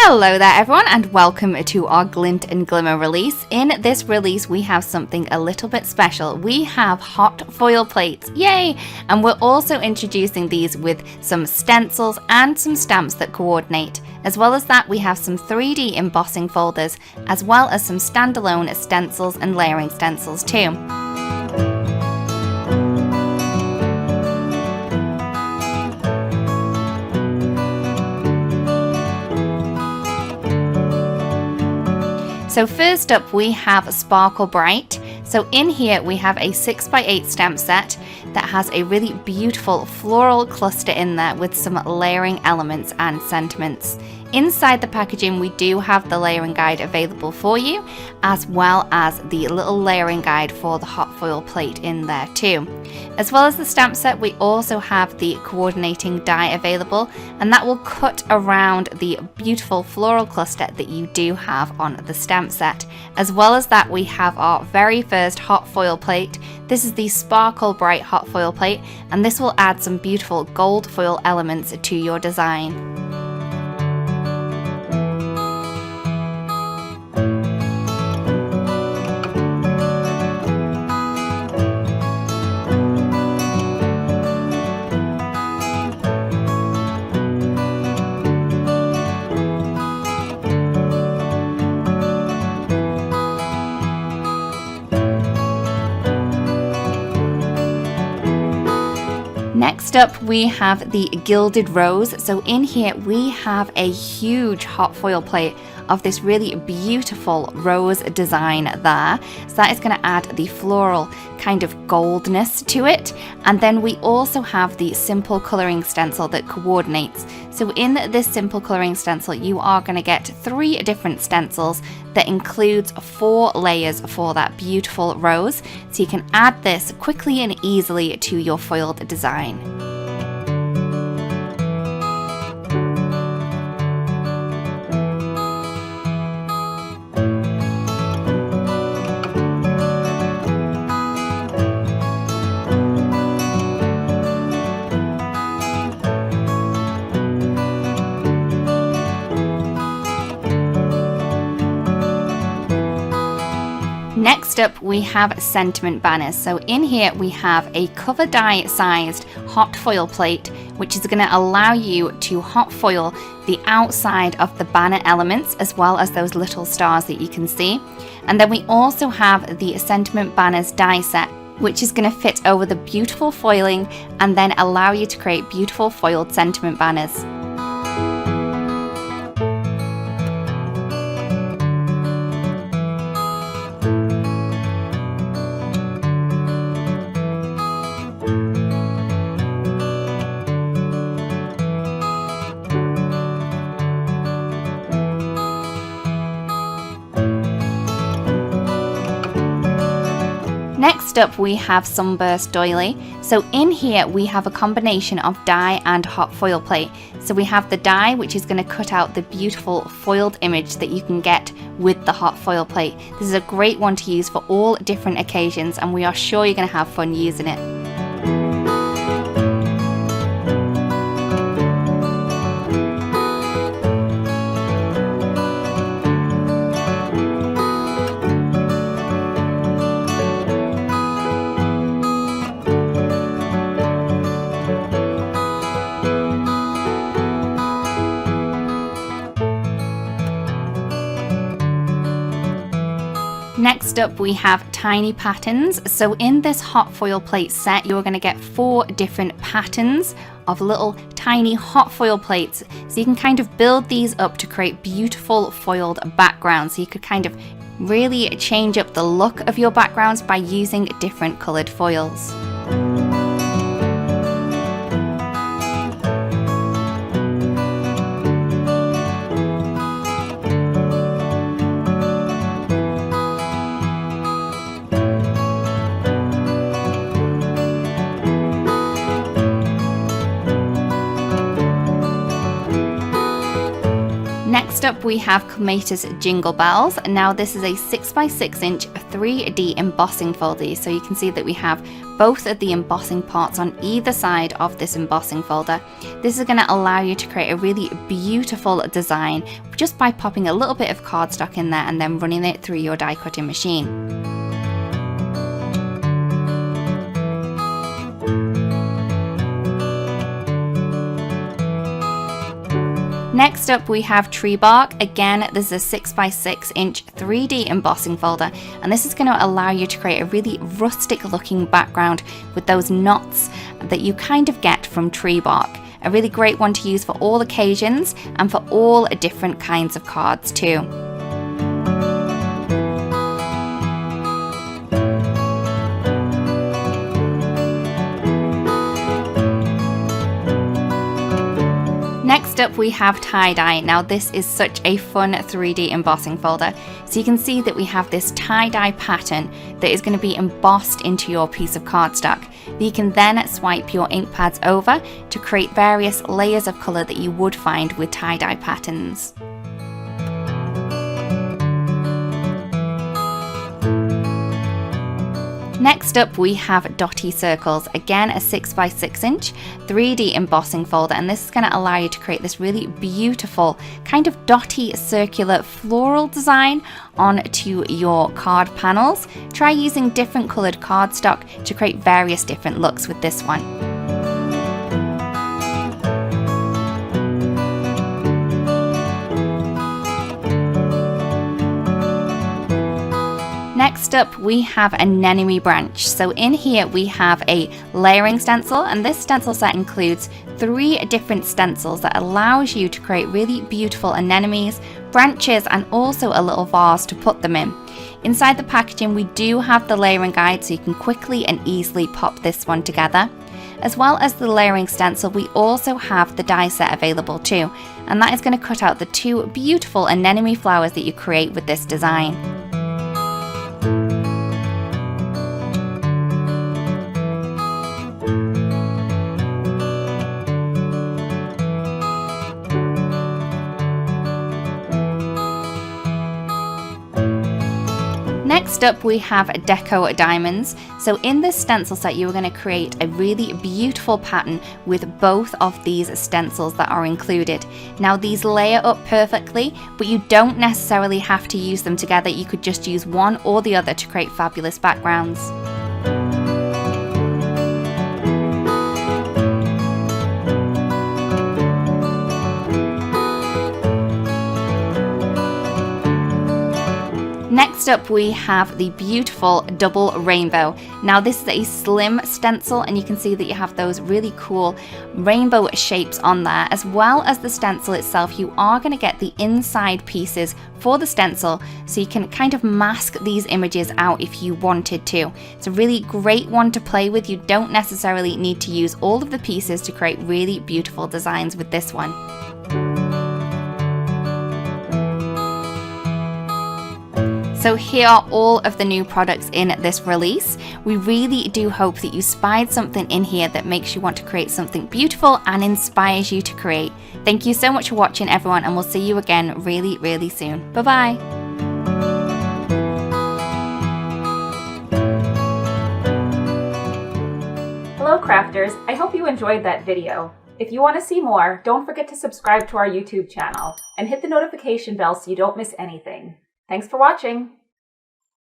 Hello there everyone, and welcome to our Glint and Glimmer release. In this release we have something a little bit special. We have hot foil plates, yay! And we're also introducing these with some stencils and some stamps that coordinate. As well as that, we have some 3D embossing folders, as well as some standalone stencils and layering stencils too. So first up we have Sparkle Bright. So in here we have a 6x8 stamp set that has a really beautiful floral cluster in there with some layering elements and sentiments. Inside the packaging we do have the layering guide available for you, as well as the little layering guide for the hot foil plate in there too. As well as the stamp set, we also have the coordinating die available, and that will cut around the beautiful floral cluster that you do have on the stamp set. As well as that, we have our very first hot foil plate. This is the Sparkle Bright hot foil plate, and this will add some beautiful gold foil elements to your design. Next up we have the Gilded Rose. So in here we have a huge hot foil plate of this really beautiful rose design there. So that is going to add the floral kind of goldness to it. And then we also have the simple colouring stencil that coordinates. So in this simple colouring stencil you are going to get 3 different stencils that includes 4 layers for that beautiful rose. So you can add this quickly and easily to your foiled design. Next up we have sentiment banners. So in here we have a cover die sized hot foil plate, which is going to allow you to hot foil the outside of the banner elements as well as those little stars that you can see. And then we also have the sentiment banners die set, which is going to fit over the beautiful foiling and then allow you to create beautiful foiled sentiment banners. Next up we have Sunburst Doily. So in here we have a combination of die and hot foil plate. So we have the die, which is going to cut out the beautiful foiled image that you can get with the hot foil plate. This is a great one to use for all different occasions, and we are sure you're going to have fun using it. Next up we have tiny patterns. So in this hot foil plate set you're going to get 4 different patterns of little tiny hot foil plates. So you can kind of build these up to create beautiful foiled backgrounds. So you could kind of really change up the look of your backgrounds by using different coloured foils. Next up we have Clematis Jingle Bells. Now this is a 6x6 inch 3D embossing folder, so you can see that we have both of the embossing parts on either side of this embossing folder. This is going to allow you to create a really beautiful design just by popping a little bit of cardstock in there and then running it through your die cutting machine. Next up we have Tree Bark. Again, this is a 6x6 inch 3D embossing folder, and this is going to allow you to create a really rustic looking background with those knots that you kind of get from tree bark. A really great one to use for all occasions and for all different kinds of cards too. Next up we have tie-dye. Now this is such a fun 3D embossing folder. So you can see that we have this tie-dye pattern that is going to be embossed into your piece of cardstock. You can then swipe your ink pads over to create various layers of colour that you would find with tie-dye patterns. Next up we have Dotty circles, again a 6x6 inch 3D embossing folder, and this is going to allow you to create this really beautiful kind of dotty circular floral design onto your card panels. Try using different coloured cardstock to create various different looks with this one. Next up we have Anemone Branch. So in here we have a layering stencil, and this stencil set includes 3 different stencils that allows you to create really beautiful anemones, branches, and also a little vase to put them in. Inside the packaging we do have the layering guide, so you can quickly and easily pop this one together. As well as the layering stencil, we also have the die set available too, and that is going to cut out the 2 beautiful anemone flowers that you create with this design. Next up we have Deco diamonds. So in this stencil set you are going to create a really beautiful pattern with both of these stencils that are included. Now these layer up perfectly, but you don't necessarily have to use them together. You could just use one or the other to create fabulous backgrounds. Next up we have the beautiful double rainbow. Now this is a slim stencil, and you can see that you have those really cool rainbow shapes on there. As well as the stencil itself, you are going to get the inside pieces for the stencil, so you can kind of mask these images out if you wanted to. It's a really great one to play with. You don't necessarily need to use all of the pieces to create really beautiful designs with this one. So here are all of the new products in this release. We really do hope that you spied something in here that makes you want to create something beautiful and inspires you to create. Thank you so much for watching, everyone, and we'll see you again really, really soon. Bye-bye. Hello crafters, I hope you enjoyed that video. If you want to see more, don't forget to subscribe to our YouTube channel and hit the notification bell so you don't miss anything. Thanks for watching!